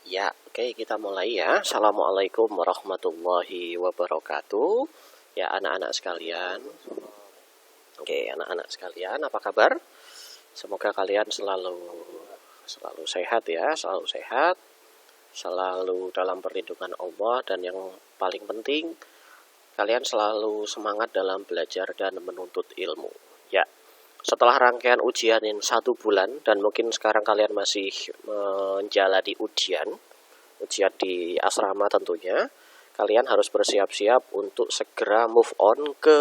Ya, oke, kita mulai ya. Assalamualaikum warahmatullahi wabarakatuh. Ya, anak-anak sekalian. Oke, anak-anak sekalian, apa kabar? Semoga kalian selalu sehat ya, selalu dalam perlindungan Allah, dan yang paling penting kalian selalu semangat dalam belajar dan menuntut ilmu. Ya, setelah rangkaian ujian yang 1 bulan, dan mungkin sekarang kalian masih menjalani ujian di asrama tentunya, kalian harus bersiap-siap untuk segera move on ke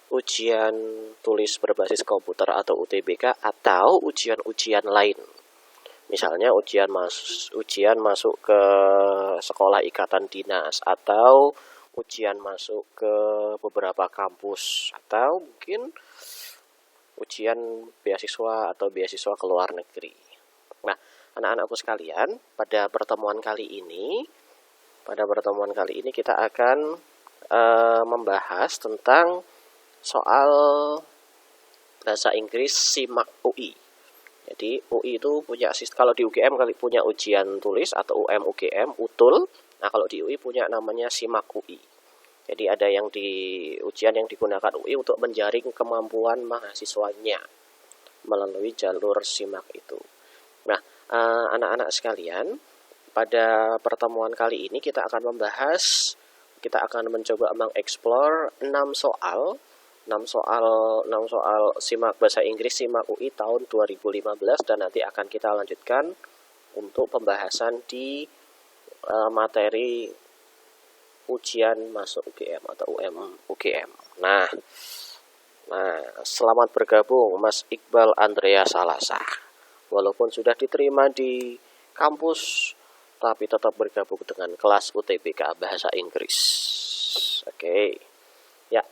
ujian tulis berbasis komputer atau UTBK atau ujian-ujian lain. Misalnya ujian masuk ke sekolah ikatan dinas, atau ujian masuk ke beberapa kampus, atau mungkin ujian beasiswa atau beasiswa ke luar negeri. Nah, anak-anakku sekalian, pada pertemuan kali ini kita akan membahas tentang soal bahasa Inggris SIMAK UI. Jadi UI itu punya, kalau di UGM punya ujian tulis atau UM-UGM, UTUL. Nah, kalau di UI punya namanya SIMAK UI. Jadi ada ujian yang digunakan UI untuk menjaring kemampuan mahasiswanya melalui jalur SIMAK itu. Nah, anak-anak sekalian, pada pertemuan kali ini kita akan mencoba mengeksplor 6 soal SIMAK bahasa Inggris SIMAK UI tahun 2015, dan nanti akan kita lanjutkan untuk pembahasan di materi ujian masuk UGM atau UM-UGM. Nah, selamat bergabung Mas Iqbal Andrea Salasa. Walaupun sudah diterima di kampus, tapi tetap bergabung dengan kelas UTBK Bahasa Inggris. Oke. Ya,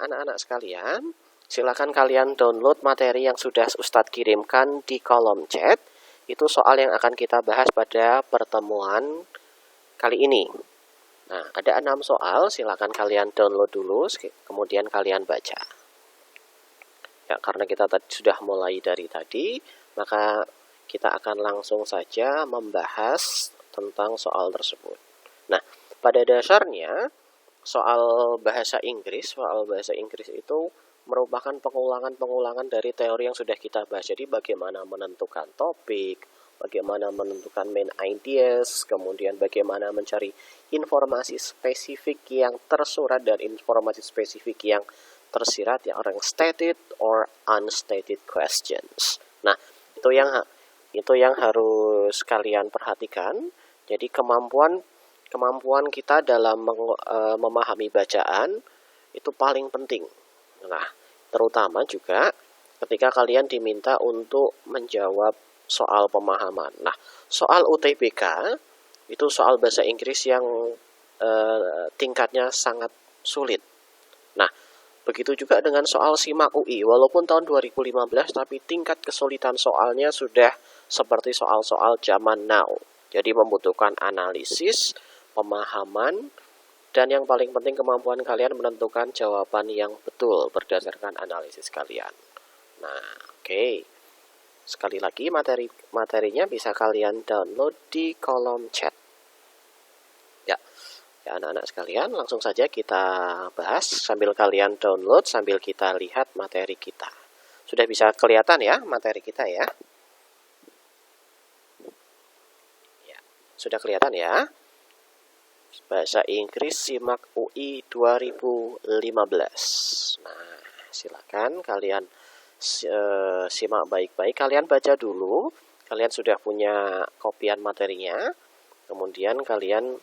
anak-anak sekalian, silakan kalian download materi yang sudah Ustadz kirimkan di kolom chat. Itu soal yang akan kita bahas pada pertemuan kali ini. Nah, ada 6 soal, silakan kalian download dulu, kemudian kalian baca. Ya, karena kita sudah mulai dari tadi, maka kita akan langsung saja membahas tentang soal tersebut. Nah, pada dasarnya soal bahasa Inggris itu merupakan pengulangan dari teori yang sudah kita bahas. Jadi bagaimana menentukan topik, bagaimana menentukan main ideas, kemudian bagaimana mencari informasi spesifik yang tersurat dan informasi spesifik yang tersirat, yang orang stated or unstated questions. Nah, itu yang harus kalian perhatikan. Jadi kemampuan kita dalam memahami bacaan itu paling penting. Nah, terutama juga ketika kalian diminta untuk menjawab soal pemahaman. Nah, soal UTBK itu soal bahasa Inggris yang tingkatnya sangat sulit. Nah, begitu juga dengan soal SIMAK UI. Walaupun tahun 2015, tapi tingkat kesulitan soalnya sudah seperti soal-soal zaman now. Jadi membutuhkan analisis, pemahaman, dan yang paling penting kemampuan kalian menentukan jawaban yang betul berdasarkan analisis kalian. Nah, oke. Sekali lagi, materinya bisa kalian download di kolom chat. Ya, anak-anak sekalian, langsung saja kita bahas sambil kalian download, sambil kita lihat materi kita. Sudah bisa kelihatan ya materi kita ya? Ya, sudah kelihatan ya? Bahasa Inggris SIMAK UI 2015. Nah, silakan kalian simak baik-baik. Kalian baca dulu. Kalian sudah punya kopian materinya. Kemudian kalian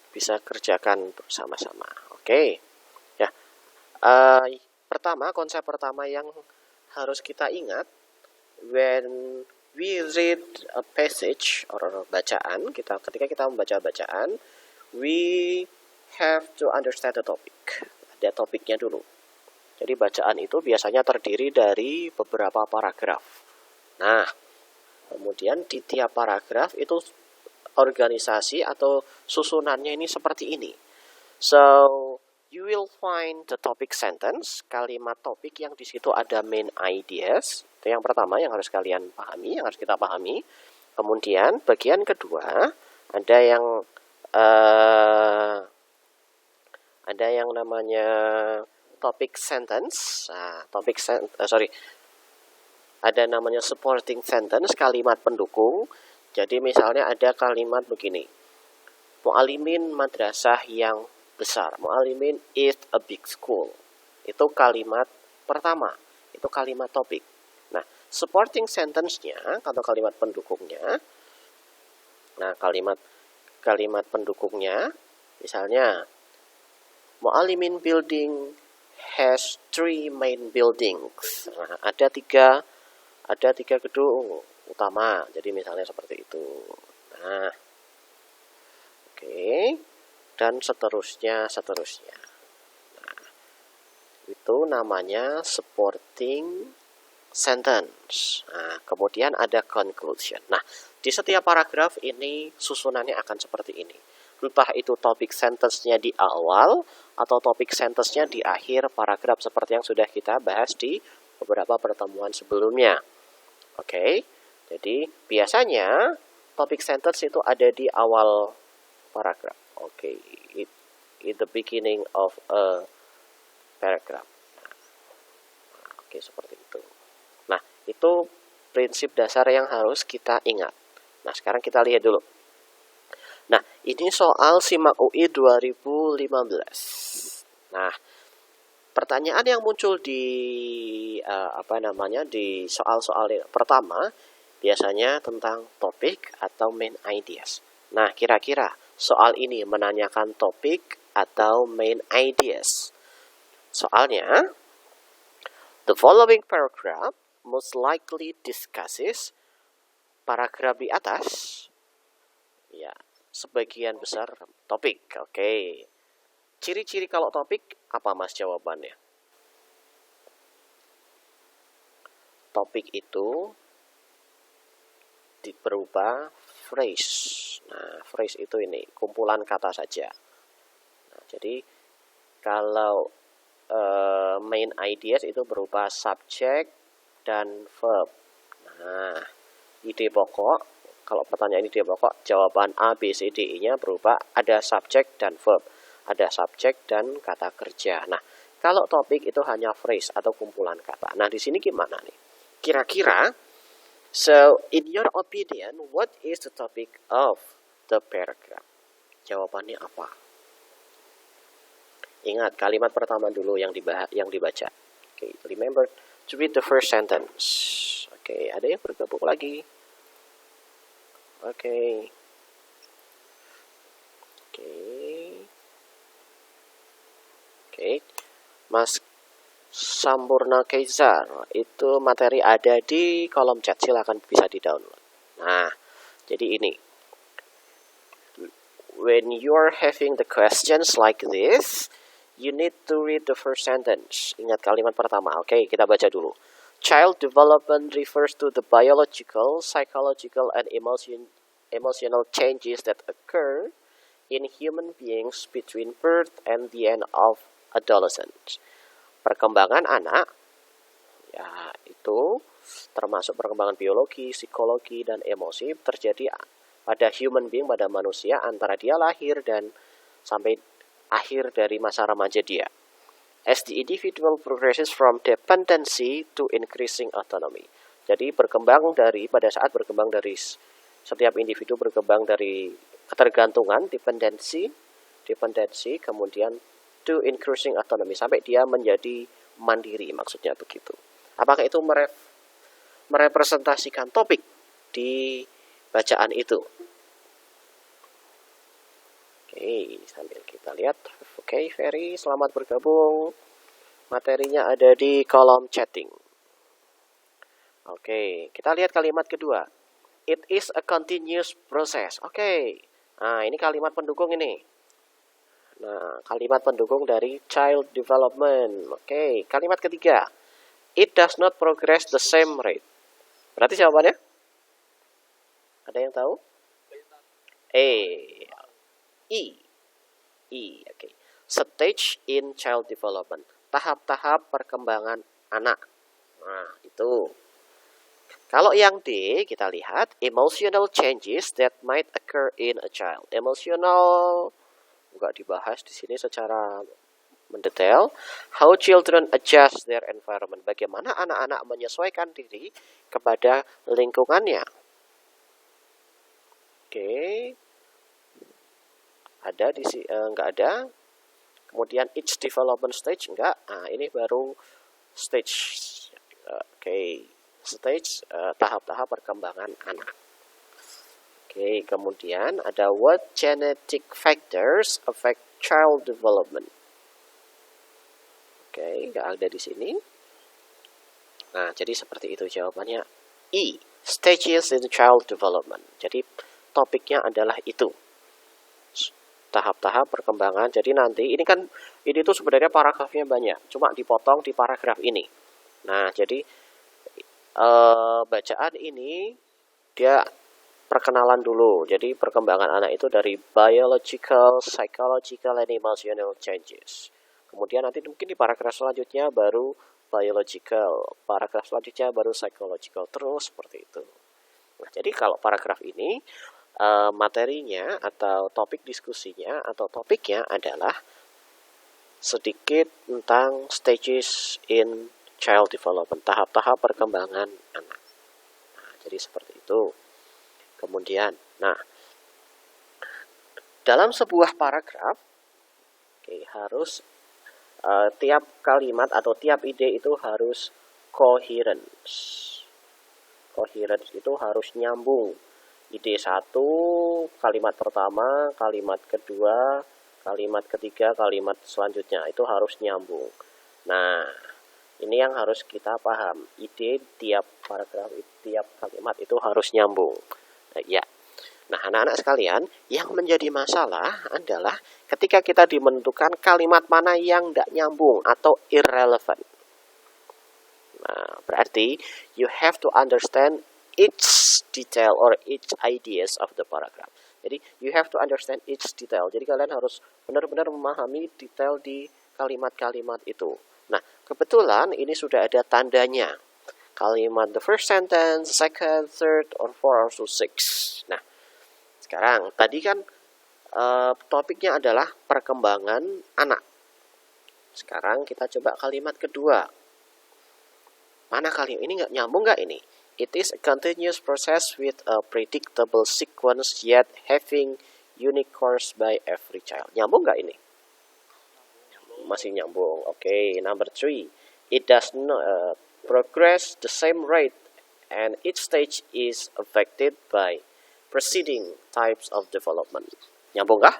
bisa kerjakan bersama-sama. Oke. Ya. Konsep pertama yang harus kita ingat, when we read a passage or bacaan, ketika kita membaca bacaan, we have to understand the topic. Ada topiknya dulu. Jadi bacaan itu biasanya terdiri dari beberapa paragraf. Nah, kemudian di tiap paragraf itu organisasi atau susunannya ini seperti ini. So, you will find the topic sentence, kalimat topik yang di situ ada main ideas. Itu yang pertama yang harus kalian pahami, yang harus kita pahami. Kemudian bagian kedua ada yang namanya topic sentence. Nah, ada namanya supporting sentence, kalimat pendukung. Jadi misalnya ada kalimat begini. Mu'alimin madrasah yang besar. Mu'alimin is a big school. Itu kalimat pertama. Itu kalimat topik. Nah, supporting sentence-nya atau kalimat pendukungnya. Nah, kalimat pendukungnya misalnya Mu'alimin building has 3 main buildings. Nah, ada tiga gedung utama. Jadi misalnya seperti itu. Nah, oke. Dan seterusnya. Nah, itu namanya supporting sentence. Nah, kemudian ada conclusion. Nah, di setiap paragraf ini susunannya akan seperti ini. Entah itu topik sentence-nya di awal atau topik sentence-nya di akhir paragraf seperti yang sudah kita bahas di beberapa pertemuan sebelumnya. Oke, jadi biasanya topik sentence itu ada di awal paragraf. Oke, in the beginning of a paragraph. Oke, seperti itu. Nah, itu prinsip dasar yang harus kita ingat. Nah, sekarang kita lihat dulu. Nah, ini soal SIMAK UI 2015. Nah, pertanyaan yang muncul di di soal-soal pertama biasanya tentang topik atau main ideas. Nah, kira-kira soal ini menanyakan topik atau main ideas. Soalnya, the following paragraph most likely discusses, paragraf di atas ya sebagian besar topik. Oke. Ciri-ciri kalau topik apa Mas jawabannya? Topik itu berupa phrase. Nah, phrase itu ini kumpulan kata saja. Nah, jadi kalau main ideas itu berupa subject dan verb. Nah, ide pokok. Kalau pertanyaan ide pokok, jawaban A, B, C, D, E-nya berupa ada subjek dan verb. Ada subjek dan kata kerja. Nah, kalau topik itu hanya phrase atau kumpulan kata. Nah, di sini gimana nih? Kira-kira, so in your opinion, what is the topic of the paragraph? Jawabannya apa? Ingat, kalimat pertama dulu yang dibaca. Okay, remember to read the first sentence. Oke, ada yang bergabung lagi. Oke, Mas Sampurna Kaisar, itu materi ada di kolom chat, silakan bisa di-download. Nah, jadi ini. When you're having the questions like this, you need to read the first sentence. Ingat kalimat pertama. Oke, kita baca dulu. Child development refers to the biological, psychological, and emotional changes that occur in human beings between birth and the end of adolescence. Perkembangan anak, ya itu termasuk perkembangan biologi, psikologi, dan emosi terjadi pada human being, pada manusia antara dia lahir dan sampai akhir dari masa remaja dia. As the individual progresses from dependency to increasing autonomy. Jadi pada saat berkembang dari setiap individu berkembang dari ketergantungan, dependensi, kemudian to increasing autonomy sampai dia menjadi mandiri, maksudnya begitu. Apakah itu merepresentasikan topik di bacaan itu? Oke, sambil kita lihat. Oke, Ferry, selamat bergabung. Materinya ada di kolom chatting. Oke, kita lihat kalimat kedua. It is a continuous process. Oke, nah ini kalimat pendukung ini. Nah, kalimat pendukung dari child development. Oke, kalimat ketiga. It does not progress the same rate. Berarti jawabannya? Ada yang tahu? Oke. Stage in child development. Tahap-tahap perkembangan anak. Nah, itu. Kalau yang D, kita lihat emotional changes that might occur in a child. Emosional nggak dibahas di sini secara mendetail. How children adjust their environment. Bagaimana anak-anak menyesuaikan diri kepada lingkungannya. Oke. Ada di sini nggak ada. Kemudian each development stage enggak. Nah, ini baru stage. Oke. Stage tahap-tahap perkembangan anak. Oke, kemudian ada what genetic factors affect child development. Oke, nggak ada di sini. Nah, jadi seperti itu jawabannya. E, stages in child development. Jadi topiknya adalah itu. Tahap-tahap perkembangan. Jadi nanti ini tuh sebenarnya paragrafnya banyak, cuma dipotong di paragraf ini. Nah, jadi bacaan ini dia perkenalan dulu. Jadi perkembangan anak itu dari biological, psychological, and emotional changes. Kemudian nanti mungkin di paragraf selanjutnya baru biological, paragraf selanjutnya baru psychological, terus seperti itu. Nah, jadi kalau paragraf ini materinya atau topik diskusinya atau topiknya adalah sedikit tentang stages in child development, tahap-tahap perkembangan anak. Nah, jadi seperti itu. Kemudian, dalam sebuah paragraf, harus tiap kalimat atau tiap ide itu harus coherence. Coherence itu harus nyambung. Ide satu, kalimat pertama, kalimat kedua, kalimat ketiga, kalimat selanjutnya itu harus nyambung. Nah, ini yang harus kita paham. Ide tiap paragraf, tiap kalimat itu harus nyambung. Ya. Nah, anak-anak sekalian, yang menjadi masalah adalah ketika kita menentukan kalimat mana yang tidak nyambung atau irrelevant. Nah, berarti you have to understand each detail or each ideas of the paragraph. Jadi, you have to understand each detail. Jadi, kalian harus benar-benar memahami detail di kalimat-kalimat itu. Nah, kebetulan ini sudah ada tandanya. Kalimat the first sentence, second, third, or four, or so six. Nah, sekarang tadi kan topiknya adalah perkembangan anak. Sekarang kita coba kalimat kedua. Mana kalimat ini nggak nyambung nggak ini? It is a continuous process with a predictable sequence yet having unique course by every child. Nyambung nggak ini? Masih nyambung. Oke, number 3. It does not progress the same rate and each stage is affected by preceding types of development. Nyambung kah?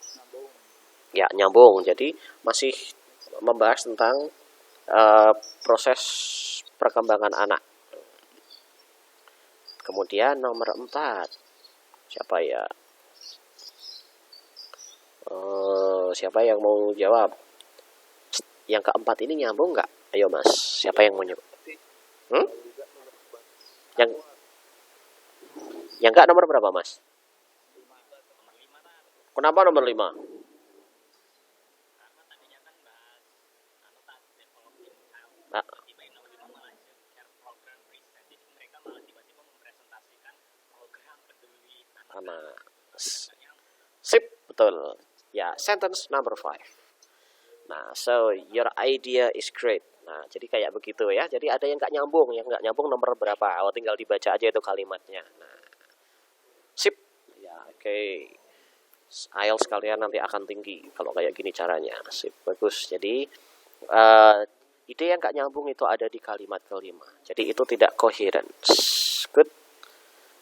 Nyambung. Ya, nyambung. Jadi masih membahas tentang proses perkembangan anak. Kemudian nomor 4. Siapa ya? Siapa yang mau jawab? Yang keempat ini nyambung nggak? Ayo mas, siapa yang mau jawab? Yang nggak nomor berapa mas? Kenapa nomor 5? Anak. Sip, betul. Ya, sentence number 5. Nah, so your idea is great. Nah, jadi kayak begitu ya. Jadi ada yang nggak nyambung, nomor berapa? Oh, tinggal dibaca aja itu kalimatnya. Nah, sip. Ya, oke. IELTS kalian nanti akan tinggi kalau kayak gini caranya. Sip, bagus. Jadi ide yang nggak nyambung itu ada di kalimat kelima. Jadi itu tidak coherent. Good.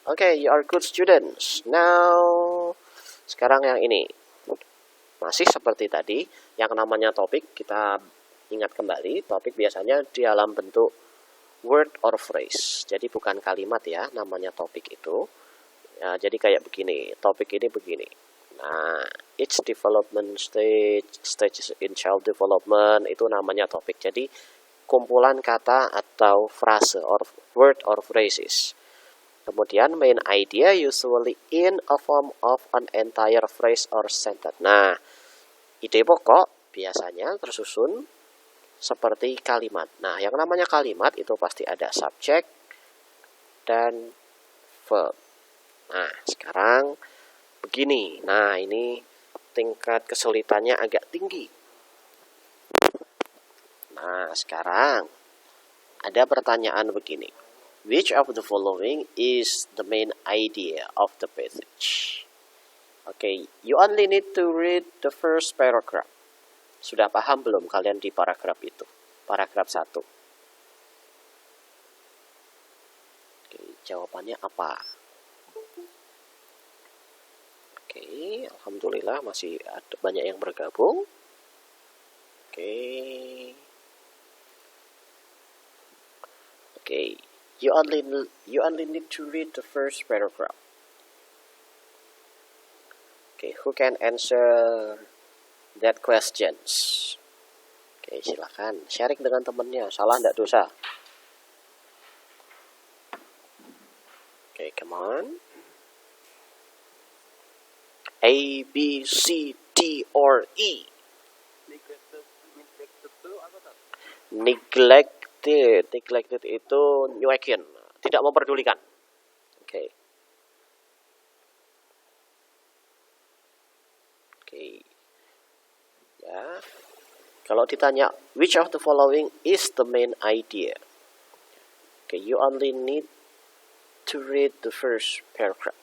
Okay, you are good students. Now, sekarang yang ini. Masih seperti tadi, yang namanya topik, kita ingat kembali, topik biasanya di dalam bentuk word or phrase. Jadi bukan kalimat ya, namanya topik itu. Ya, jadi kayak begini, topik ini begini. Nah, each development stage in child development, itu namanya topik. Jadi, kumpulan kata atau frase, or word or phrases. Kemudian main idea usually in a form of an entire phrase or sentence. Nah, ide pokok biasanya tersusun seperti kalimat. Nah, yang namanya kalimat itu pasti ada subject, dan verb. Nah, sekarang begini. Nah, ini tingkat kesulitannya agak tinggi. Nah, sekarang ada pertanyaan begini. Which of the following is the main idea of the passage? Okay, you only need to read the first paragraph. Sudah paham belum kalian di paragraf itu? Paragraf 1. Oke, jawabannya apa? Oke, alhamdulillah masih ada banyak yang bergabung. Oke. Okay, you only need to read the first paragraph. Okay, who can answer that questions? Oke, silakan sharing dengan temannya. Salah tidak dosa. Oke, come on. A, B, C, D, or E. Neglected itu nyuekin, tidak memperdulikan. Oke. Ya. Kalau ditanya which of the following is the main idea? Okay, you only need to read the first paragraph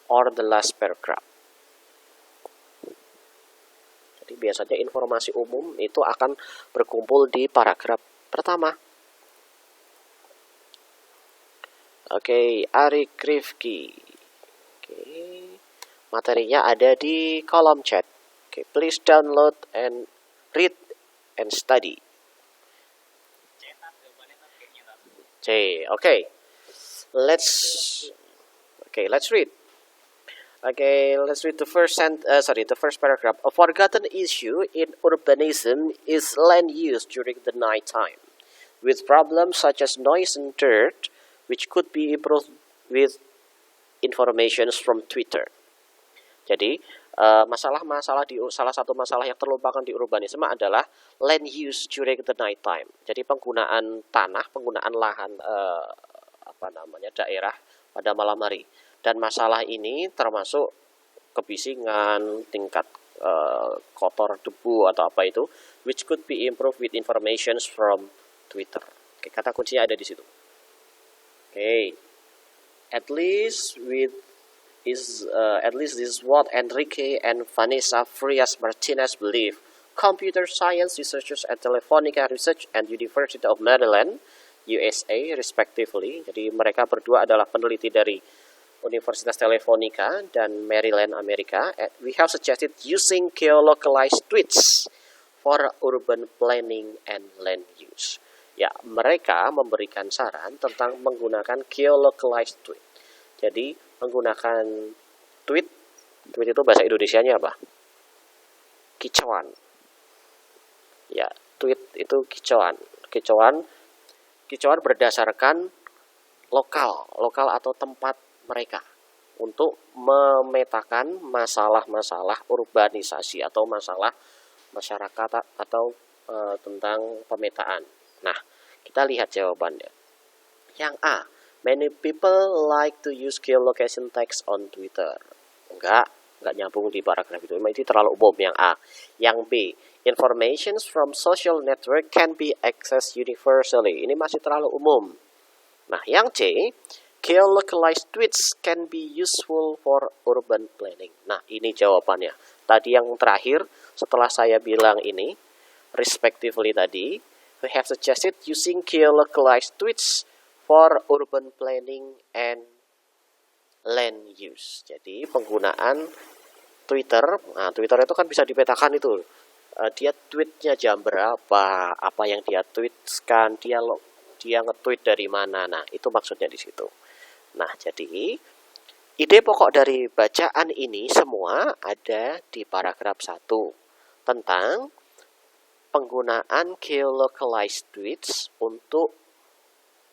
or the last paragraph. Jadi biasanya informasi umum itu akan berkumpul di paragraf pertama. Oke, Ari Krivki. Oke, materinya ada di kolom chat. Oke, please download and read and study. Okay, let's read. Okay, let's read the first paragraph. A forgotten issue in urbanism is land use during the night time, with problems such as noise and dirt, which could be improved with information from Twitter. Jadi, salah satu masalah yang terlupakan di urbanisme adalah land use during the night time. Jadi penggunaan tanah, penggunaan lahan daerah pada malam hari. Dan masalah ini termasuk kebisingan, tingkat kotor debu atau apa itu, which could be improved with information from Twitter. Oke, kata kuncinya ada di situ. Oke, at least this is what Enrique and Vanessa Frias Martinez believe. Computer science researchers at Telefonica Research and University of Maryland, USA, respectively. Jadi mereka berdua adalah peneliti dari Universitas Telefonica dan Maryland, Amerika. We have suggested using geolocalized tweets for urban planning and land use. Ya, mereka memberikan saran tentang menggunakan geolocalized tweet. Jadi, menggunakan tweet itu bahasa Indonesianya apa? Kicauan. Ya, tweet itu kicauan. Kicauan berdasarkan lokal atau tempat mereka untuk memetakan masalah-masalah urbanisasi atau masalah masyarakat atau tentang pemetaan. Nah, kita lihat jawabannya. Yang A, many people like to use geolocation text on Twitter. Enggak nyambung di paragraf itu. Itu terlalu umum yang A. Yang B, information from social network can be accessed universally. Ini masih terlalu umum. Nah, yang C, geolocalized tweets can be useful for urban planning. Nah, ini jawabannya. Tadi yang terakhir, setelah saya bilang ini, respectively tadi, we have suggested using geolocalized tweets for urban planning and land use. Jadi, penggunaan Twitter, nah Twitter itu kan bisa dipetakan itu. Dia tweetnya jam berapa, apa yang dia tweetkan, dia nge-tweet dari mana. Nah, itu maksudnya di situ. Nah, jadi ide pokok dari bacaan ini semua ada di paragraf 1 tentang penggunaan geolocalized tweets untuk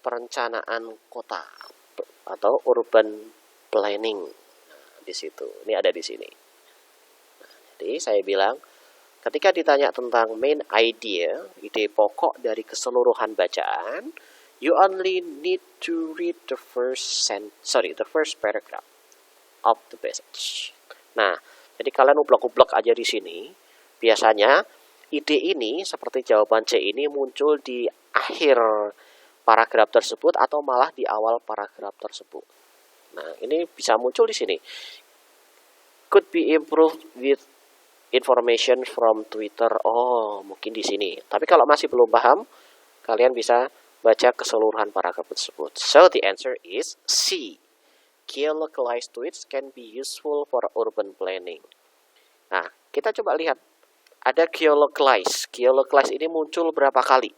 perencanaan kota atau urban planning. Nah, di situ. Ini ada di sini. Nah, jadi saya bilang ketika ditanya tentang main idea, ide pokok dari keseluruhan bacaan, You only need to read the first paragraph of the passage. Nah, jadi kalian ublek-ublek aja di sini. Biasanya ide ini seperti jawaban C ini muncul di akhir paragraf tersebut atau malah di awal paragraf tersebut. Nah, ini bisa muncul di sini. Could be improved with information from Twitter. Oh, mungkin di sini. Tapi kalau masih belum paham, kalian bisa baca keseluruhan paragraf tersebut. So the answer is C. Geolocalized tweets can be useful for urban planning. Nah, kita coba lihat. Ada geolocalized. Geolocalized ini muncul berapa kali?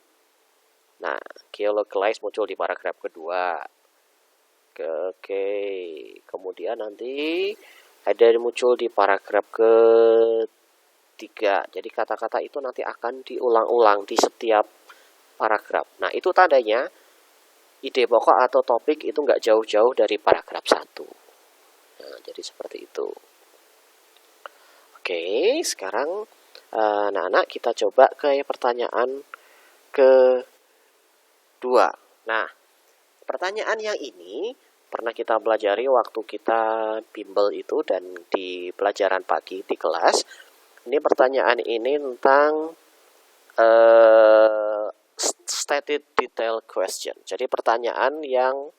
Nah, geolocalized muncul di paragraf kedua. Oke. Kemudian nanti ada muncul di paragraf ketiga. Jadi kata-kata itu nanti akan diulang-ulang di setiap paragraf. Nah, itu tandanya ide pokok atau topik itu nggak jauh-jauh dari paragraf 1. Nah, jadi seperti itu. Oke, sekarang anak-anak kita coba ke pertanyaan kedua. Nah, pertanyaan yang ini pernah kita pelajari waktu kita bimbel itu dan di pelajaran pagi di kelas. Ini pertanyaan ini tentang stated detail question. Jadi pertanyaan yang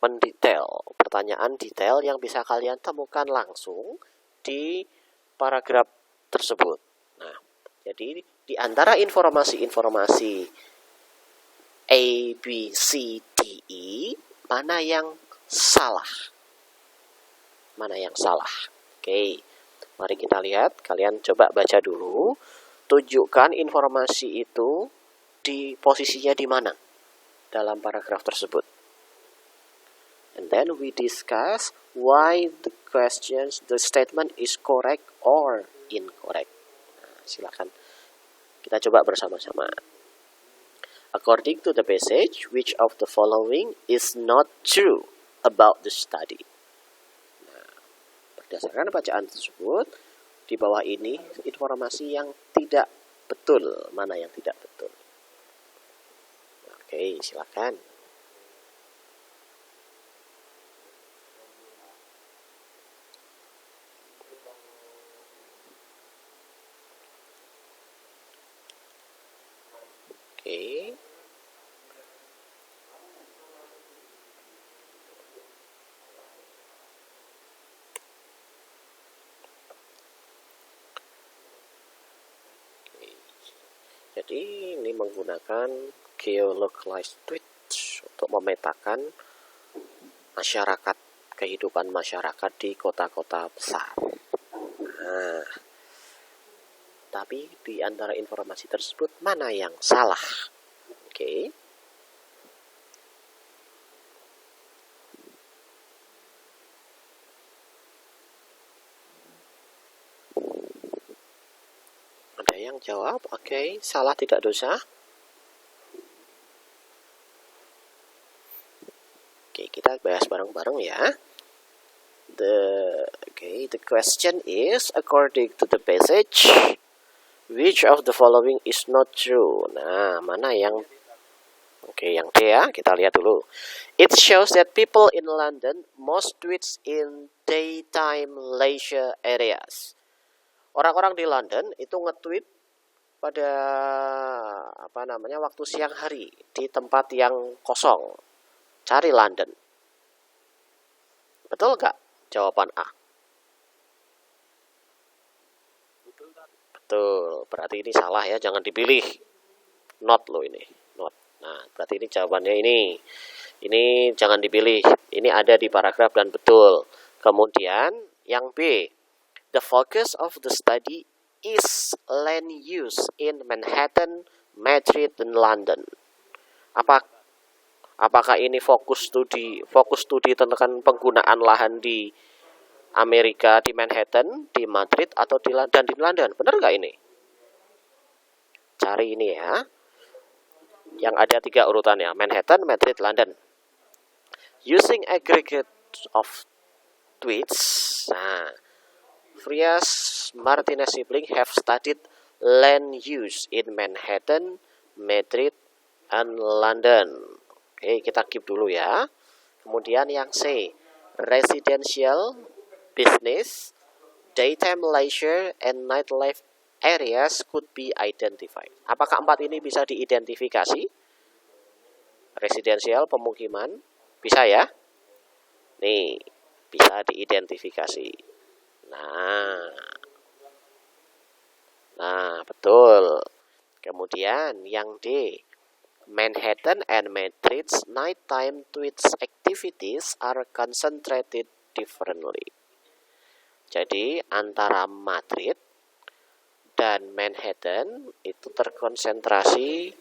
mendetail, pertanyaan detail yang bisa kalian temukan langsung di paragraf tersebut. Nah, jadi di antara informasi-informasi A, B, C, D, E, mana yang salah? Mana yang salah? Oke, mari kita lihat. Kalian coba baca dulu. Tunjukkan informasi itu di posisinya di mana dalam paragraf tersebut. And then we discuss why the statement is correct or incorrect. Nah, silakan kita coba bersama-sama. According to the passage, which of the following is not true about the study? Nah, berdasarkan bacaan tersebut, di bawah ini informasi yang tidak betul, mana yang tidak betul. Oke, silakan. Oke. Jadi ini menggunakan geolocalized tweets untuk memetakan masyarakat, kehidupan masyarakat di kota-kota besar. Nah, tapi di antara informasi tersebut mana yang salah? Oke. Ada yang jawab, oke, salah tidak dosa. Oke, kita bahas bareng-bareng ya. The question is, according to the passage, which of the following is not true? Nah, mana yang yang D ya, kita lihat dulu. It shows that people in London most tweets in daytime leisure areas. Orang-orang di London itu nge-tweet pada waktu siang hari di tempat yang kosong. Cari London. Betul nggak? Jawaban A. Betul. Berarti ini salah ya, jangan dipilih. Not loh ini. Not. Nah, berarti ini jawabannya ini. Ini jangan dipilih. Ini ada di paragraf dan betul. Kemudian yang B. The focus of the study is land use in Manhattan, Madrid, dan London. Apakah ini fokus studi tentang penggunaan lahan di Amerika, di Manhattan, di Madrid, atau di London? Benar nggak ini? Cari ini ya. Yang ada 3 urutannya, Manhattan, Madrid, London. Using aggregate of tweets. Nah, Frias Martinez sibling have studied land use in Manhattan, Madrid, and London. Oke, kita keep dulu ya. Kemudian yang C, residential, business, daytime leisure, and nightlife areas could be identified. Apakah 4 ini bisa diidentifikasi? Residensial, pemukiman, bisa ya? Nih, bisa diidentifikasi. Nah, betul. Kemudian yang D, Manhattan and Madrid's nighttime tourist activities are concentrated differently. Jadi antara Madrid dan Manhattan itu terkonsentrasi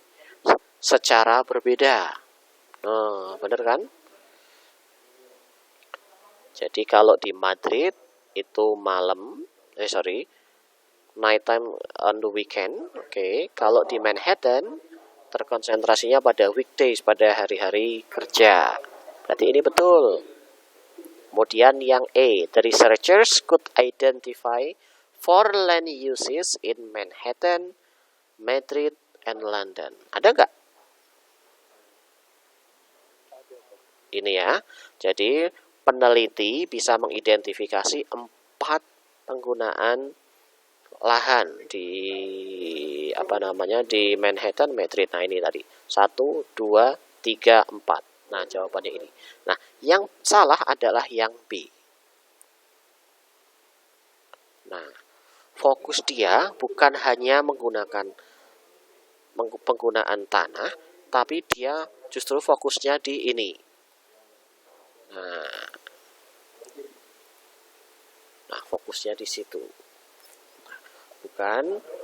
secara berbeda. Nah, bener kan? Jadi kalau di Madrid itu night time on the weekend. Oke. Kalau di Manhattan terkonsentrasinya pada weekdays, pada hari-hari kerja. Berarti ini betul. Kemudian yang A, the researchers could identify 4 land uses in Manhattan, Madrid, and London. Ada nggak? Ini ya. Jadi peneliti bisa mengidentifikasi 4 penggunaan lahan di di Manhattan, Madrid. Nah, ini tadi 1, 2, 3, 4. Nah, jawabannya ini. Nah, yang salah adalah yang B. Nah, fokus dia bukan hanya menggunakan penggunaan tanah, tapi dia justru fokusnya di ini. Nah, fokusnya di situ.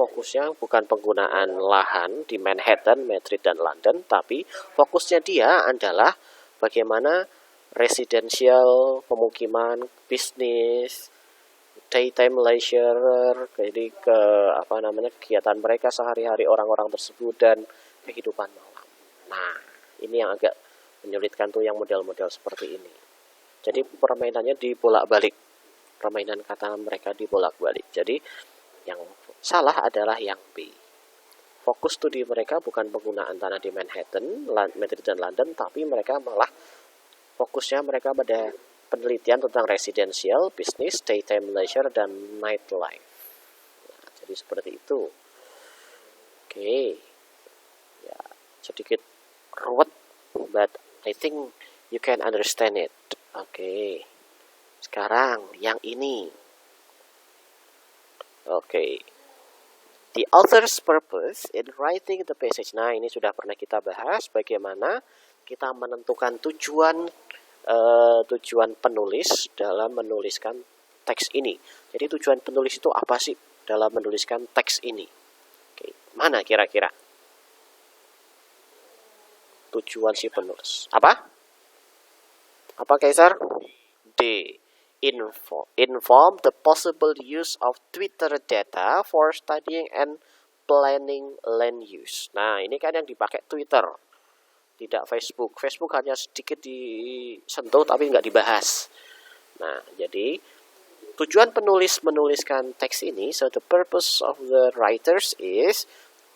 Fokusnya bukan penggunaan lahan di Manhattan, Madrid, dan London, tapi fokusnya dia adalah bagaimana residential, pemukiman, bisnis, daytime leisure, jadi kegiatan mereka sehari-hari orang-orang tersebut dan kehidupan malam. Nah, ini yang agak menyulitkan tuh yang model-model seperti ini. Jadi permainannya dibolak-balik, permainan kata mereka dibolak-balik. Jadi yang salah adalah yang B. Fokus studi mereka bukan penggunaan tanah di Manhattan, Madrid, dan London, tapi mereka malah fokusnya mereka pada penelitian tentang residential, business, daytime leisure, dan nightlife. Nah, jadi seperti itu. Oke. Ya, sedikit ruwet, but I think you can understand it. Oke. Sekarang yang ini. Oke. The author's purpose in writing the passage. Nah, ini sudah pernah kita bahas bagaimana kita menentukan tujuan penulis dalam menuliskan teks ini. Jadi tujuan penulis itu apa sih dalam menuliskan teks ini? Oke, mana kira-kira tujuan si penulis? Apa Kaisar? D. Inform the possible use of Twitter data for studying and planning land use. Nah, ini kan yang dipakai Twitter, tidak Facebook. Facebook hanya sedikit disentuh tapi nggak dibahas. Nah, jadi tujuan penulis menuliskan teks ini, so the purpose of the writers is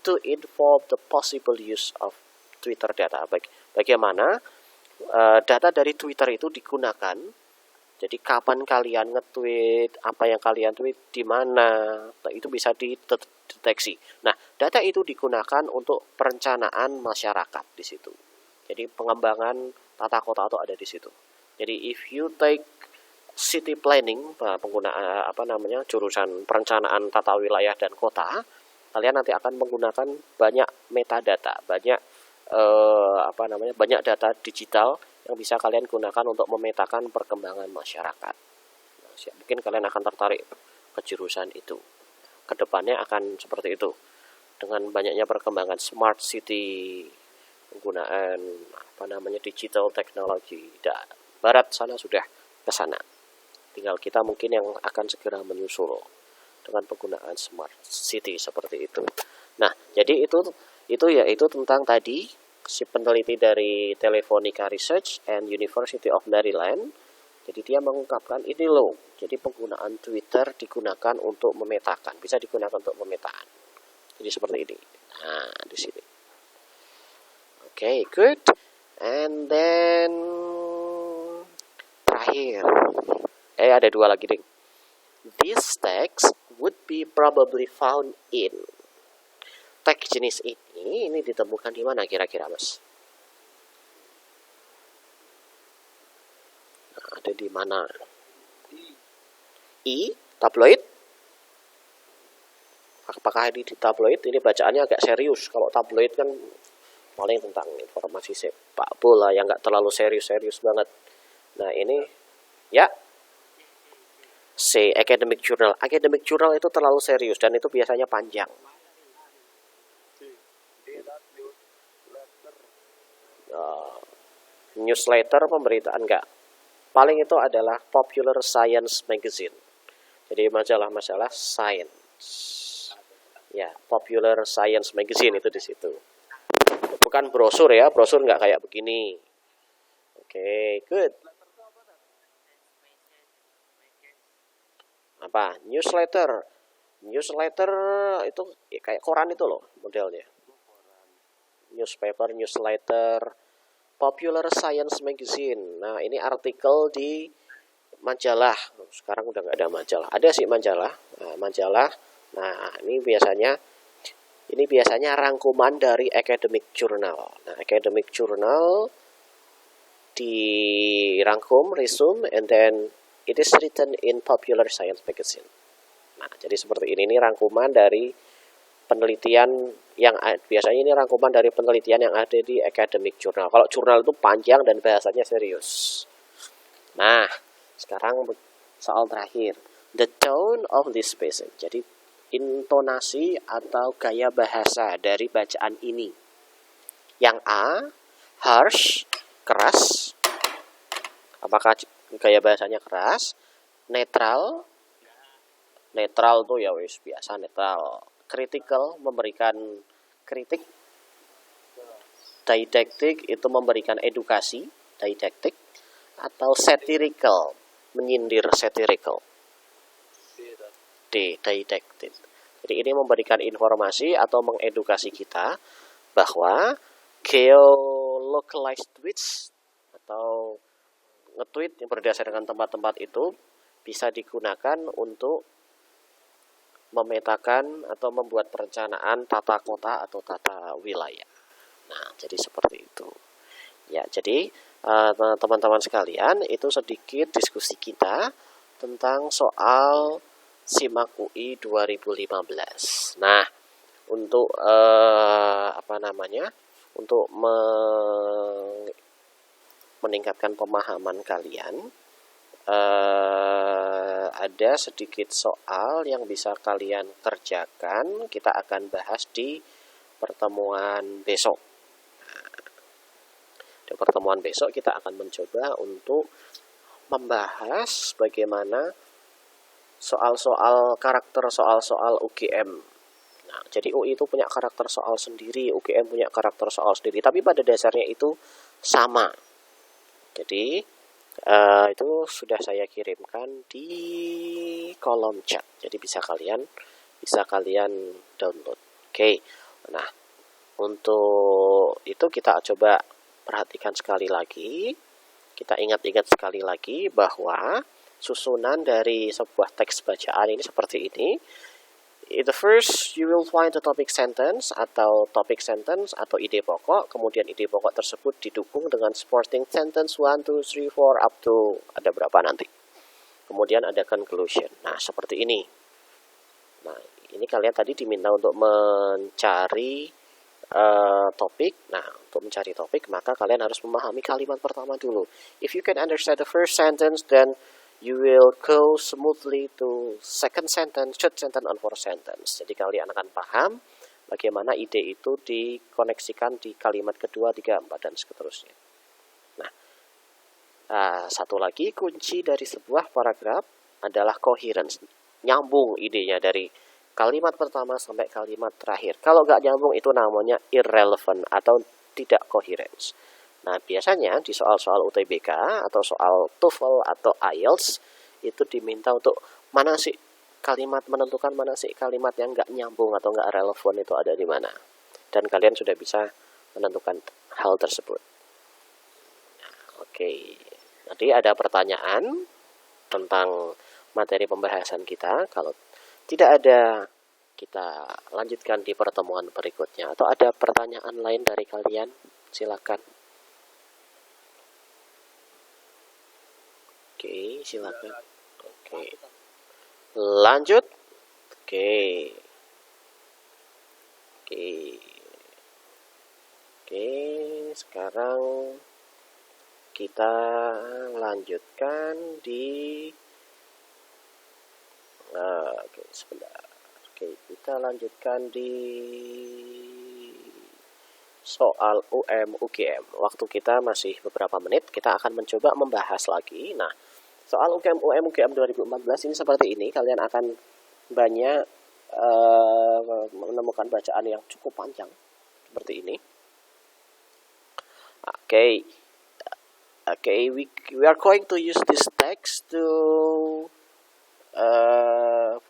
to inform the possible use of Twitter data. Bagaimana data dari Twitter itu digunakan. Jadi kapan kalian nge-tweet, apa yang kalian tweet, di mana, itu bisa dideteksi. Nah, data itu digunakan untuk perencanaan masyarakat di situ. Jadi pengembangan tata kota itu ada di situ. Jadi if you take city planning, penggunaan jurusan perencanaan tata wilayah dan kota, kalian nanti akan menggunakan banyak metadata, banyak data digital yang bisa kalian gunakan untuk memetakan perkembangan masyarakat. Nah, mungkin kalian akan tertarik ke jurusan itu. Kedepannya akan seperti itu. Dengan banyaknya perkembangan smart city, penggunaan digital technology, barat sana sudah ke sana. Tinggal kita mungkin yang akan segera menyusul dengan penggunaan smart city seperti itu. Nah, jadi itu tentang tadi si peneliti dari Telefonica Research and University of Maryland. Jadi dia mengungkapkan ini loh. Jadi penggunaan Twitter digunakan untuk memetakan, bisa digunakan untuk memetaan. Jadi seperti ini. Nah, di sini. Okay, good. And then terakhir. Ada dua lagi, ding. This text would be probably found in. Teks jenis ini ditemukan di mana kira-kira, Mas? Ada di mana? Tabloid? Apakah ini di tabloid? Ini bacaannya agak serius. Kalau tabloid kan paling tentang informasi sepak bola yang nggak terlalu serius-serius banget. Nah ini ya, C, academic journal. Academic journal itu terlalu serius dan itu biasanya panjang. Newsletter, pemberitaan enggak. Paling itu adalah Popular Science Magazine. Jadi majalah-majalah science. Ya, Popular Science Magazine itu di situ. Bukan brosur ya, brosur nggak kayak begini. Oke, good. Apa? Newsletter. Newsletter itu kayak koran itu loh modelnya. Newspaper, newsletter, Popular Science Magazine. Nah, ini artikel di majalah. Sekarang udah nggak ada majalah. Ada sih majalah. Nah, majalah. Nah, ini biasanya rangkuman dari academic journal. Nah, academic journal dirangkum, resume, and then it is written in Popular Science Magazine. Nah, jadi seperti ini rangkuman dari penelitian yang biasanya ini rangkuman dari penelitian yang ada di academic journal. Kalau jurnal itu panjang dan bahasanya serius. Nah, sekarang soal terakhir. The tone of this passage. Jadi intonasi atau gaya bahasa dari bacaan ini. Yang A, harsh, keras. Apakah gaya bahasanya keras? Netral. Netral tuh ya wis biasa netral. Critical, memberikan kritik. Didactic itu memberikan edukasi, didactic. Atau satirical, menyindir, satirical. Didactic. Jadi ini memberikan informasi atau mengedukasi kita bahwa geolocalized tweets atau nge-tweet yang berdasarkan tempat-tempat itu bisa digunakan untuk memetakan atau membuat perencanaan tata kota atau tata wilayah. Nah, jadi seperti itu. Ya, jadi teman-teman sekalian, itu sedikit diskusi kita tentang soal SIMAK UI 2015. Nah, untuk untuk meningkatkan pemahaman kalian, ada sedikit soal yang bisa kalian kerjakan. Kita akan bahas di pertemuan besok. Di pertemuan besok kita akan mencoba untuk membahas bagaimana soal-soal karakter soal-soal UGM. Nah, jadi UI itu punya karakter soal sendiri, UGM punya karakter soal sendiri, tapi pada dasarnya itu sama. Jadi itu sudah saya kirimkan di kolom chat, jadi bisa kalian download. Oke. Nah, untuk itu kita coba perhatikan sekali lagi, kita ingat-ingat sekali lagi bahwa susunan dari sebuah teks bacaan ini seperti ini. The first, you will find the topic sentence atau ide pokok. Kemudian ide pokok tersebut didukung dengan supporting sentence 1, 2, 3, 4, up to ada berapa nanti. Kemudian ada conclusion. Nah, seperti ini. Nah, ini kalian tadi diminta untuk mencari topik. Nah, untuk mencari topik, maka kalian harus memahami kalimat pertama dulu. If you can understand the first sentence, then you will go smoothly to second sentence, third sentence, and fourth sentence. Jadi kalian akan paham bagaimana ide itu dikoneksikan di kalimat kedua, 3, 4, dan seterusnya. Nah, satu lagi kunci dari sebuah paragraf adalah coherence. Nyambung idenya dari kalimat pertama sampai kalimat terakhir. Kalau nggak nyambung itu namanya irrelevant atau tidak coherence. Nah, biasanya di soal-soal UTBK atau soal TOEFL atau IELTS itu diminta untuk menentukan mana sih kalimat yang nggak nyambung atau nggak relevan itu ada di mana. Dan kalian sudah bisa menentukan hal tersebut. Oke, nanti ada pertanyaan tentang materi pembahasan kita. Kalau tidak ada, kita lanjutkan di pertemuan berikutnya. Atau ada pertanyaan lain dari kalian? Silakan. Oke, silakan. Oke, lanjut. Oke. Oke, sekarang kita lanjutkan di sebentar. Oke, kita lanjutkan di soal UM-UGM. Waktu kita masih beberapa menit, kita akan mencoba membahas lagi. Nah, soal UM-UGM 2014 ini seperti ini. Kalian akan banyak menemukan bacaan yang cukup panjang seperti ini. Okay, we are going to use this text to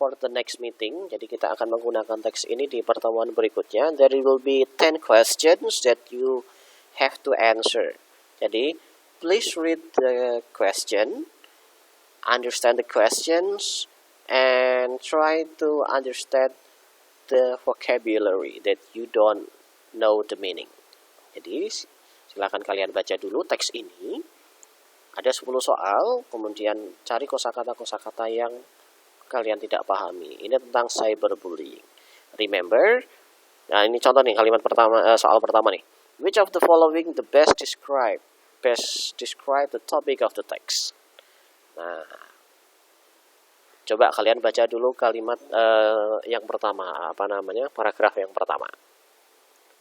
for the next meeting. Jadi kita akan menggunakan teks ini di pertemuan berikutnya. There will be 10 questions that you have to answer. Jadi please read the question, understand the questions, and try to understand the vocabulary that you don't know the meaning. Jadi silakan kalian baca dulu teks ini. Ada 10 soal, kemudian cari kosakata-kosakata yang kalian tidak pahami. Ini tentang cyberbullying. Remember, nah ini contoh nih kalimat pertama, soal pertama nih. Which of the following the best describe the topic of the text? Nah, coba kalian baca dulu kalimat yang pertama, paragraf yang pertama.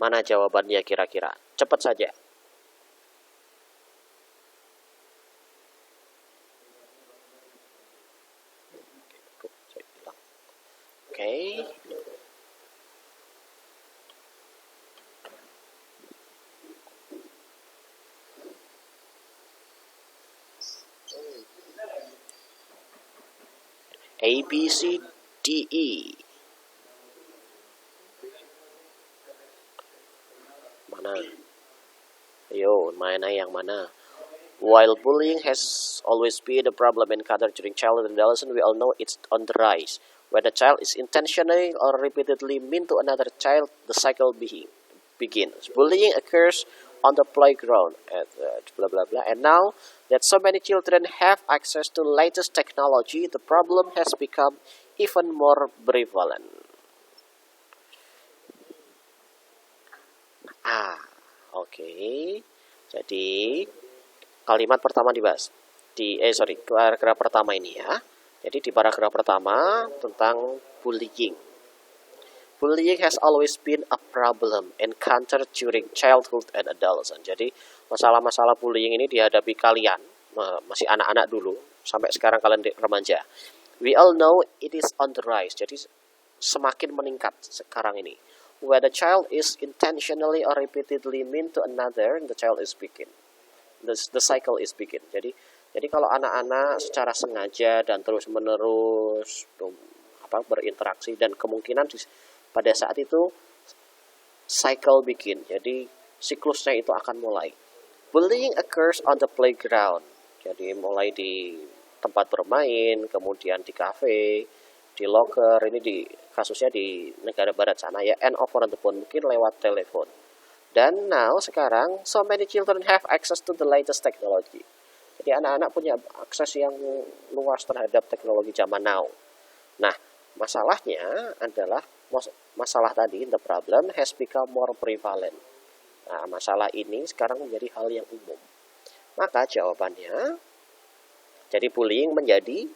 Mana jawabannya kira-kira? Cepat saja. Oke. A, B, C, D, E. Mana? Ayo, mana yang mana? While bullying has always been a problem encountered during childhood and adolescence, we all know it's on the rise. When a child is intentionally or repeatedly mean to another child, the cycle begins. Bullying occurs on the playground, blah blah blah. And now that so many children have access to latest technology, the problem has become even more prevalent. Oke. Jadi kalimat pertama dibahas di paragraf pertama ini ya. Jadi di paragraf pertama tentang bullying. Bullying has always been a problem encountered during childhood and adolescence. Jadi masalah-masalah bullying ini dihadapi kalian masih anak-anak dulu sampai sekarang kalian remaja. We all know it is on the rise. Jadi semakin meningkat sekarang ini. When a child is intentionally or repeatedly mean to another, the child is begin. The cycle is begin. Jadi kalau anak-anak secara sengaja dan terus-menerus berinteraksi dan kemungkinan pada saat itu cycle begin. Jadi siklusnya itu akan mulai. Bullying occurs on the playground. Jadi mulai di tempat bermain, kemudian di kafe, di locker, ini kasusnya di negara barat sana ya, and over the phone, mungkin lewat telepon. Dan sekarang so many children have access to the latest technology. Jadi anak-anak punya akses yang luas terhadap teknologi zaman now. Nah, masalahnya adalah masalah tadi, the problem has become more prevalent. Nah, masalah ini sekarang menjadi hal yang umum. Maka jawabannya, jadi bullying menjadi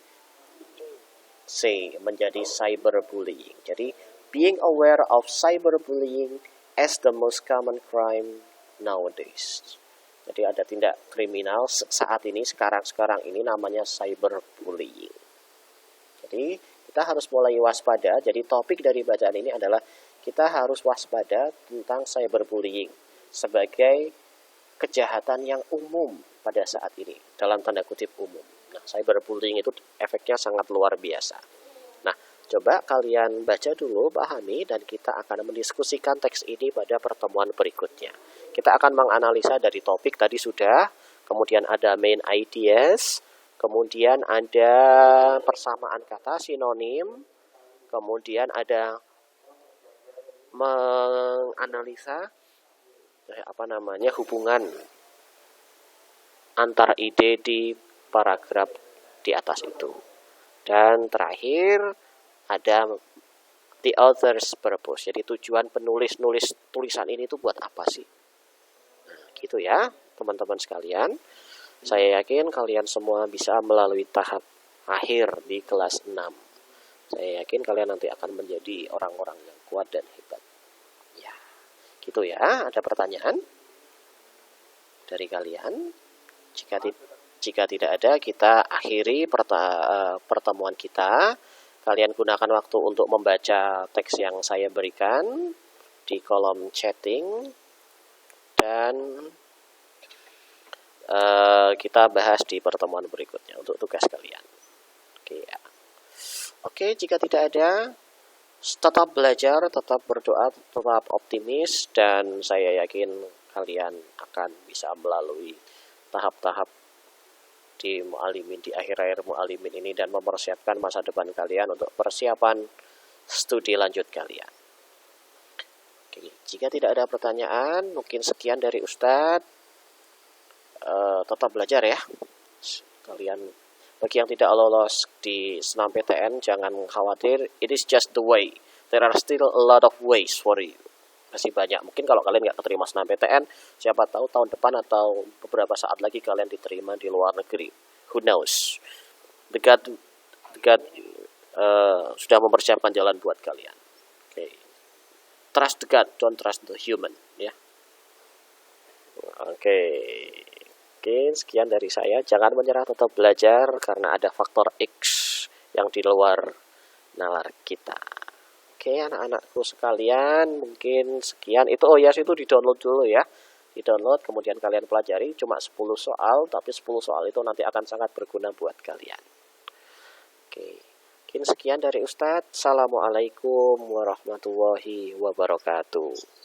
menjadi cyberbullying. Jadi being aware of cyberbullying as the most common crime nowadays. Jadi ada tindak kriminal saat ini, sekarang ini namanya cyberbullying. Jadi kita harus mulai waspada. Jadi topik dari bacaan ini adalah kita harus waspada tentang cyberbullying sebagai kejahatan yang umum pada saat ini, dalam tanda kutip umum. Nah, cyberbullying itu efeknya sangat luar biasa. Nah, coba kalian baca dulu, pahami, dan kita akan mendiskusikan teks ini pada pertemuan berikutnya. Kita akan menganalisa dari topik tadi sudah, kemudian ada main ideas, kemudian ada persamaan kata sinonim, kemudian ada menganalisa hubungan antar ide di paragraf di atas itu. Dan terakhir ada the author's purpose. Jadi tujuan penulis nulis tulisan ini tuh buat apa sih? Nah, gitu ya, teman-teman sekalian. Saya yakin kalian semua bisa melalui tahap akhir di kelas 6. Saya yakin kalian nanti akan menjadi orang-orang yang kuat dan hebat. Ya, gitu ya. Ada pertanyaan dari kalian? Jika tidak ada, kita akhiri pertemuan kita. Kalian gunakan waktu untuk membaca teks yang saya berikan di kolom chatting. Dan kita bahas di pertemuan berikutnya untuk tugas kalian. Oke, jika tidak ada, tetap belajar, tetap berdoa, tetap optimis. Dan saya yakin kalian akan bisa melalui tahap-tahap di Mu'alimin, di akhir-akhir Mu'alimin ini, dan mempersiapkan masa depan kalian untuk persiapan studi lanjut kalian. Oke, jika tidak ada pertanyaan, mungkin sekian dari Ustadz. Tetap belajar ya. Kalian, bagi yang tidak lolos di senam PTN, jangan khawatir. It is just the way. There are still a lot of ways for you. Masih banyak. Mungkin kalau kalian nggak keterima senam PTN, siapa tahu tahun depan atau beberapa saat lagi kalian diterima di luar negeri. Who knows? The God sudah mempersiapkan jalan buat kalian. Okay. Trust the God, don't trust the human. Ya. Oke, sekian dari saya. Jangan menyerah, tetap belajar karena ada faktor X yang di luar nalar kita. Oke, anak-anakku sekalian, mungkin sekian. Itu itu di-download dulu ya. Di-download, kemudian kalian pelajari. Cuma 10 soal, tapi 10 soal itu nanti akan sangat berguna buat kalian. Oke, mungkin sekian dari Ustadz. Assalamualaikum warahmatullahi wabarakatuh.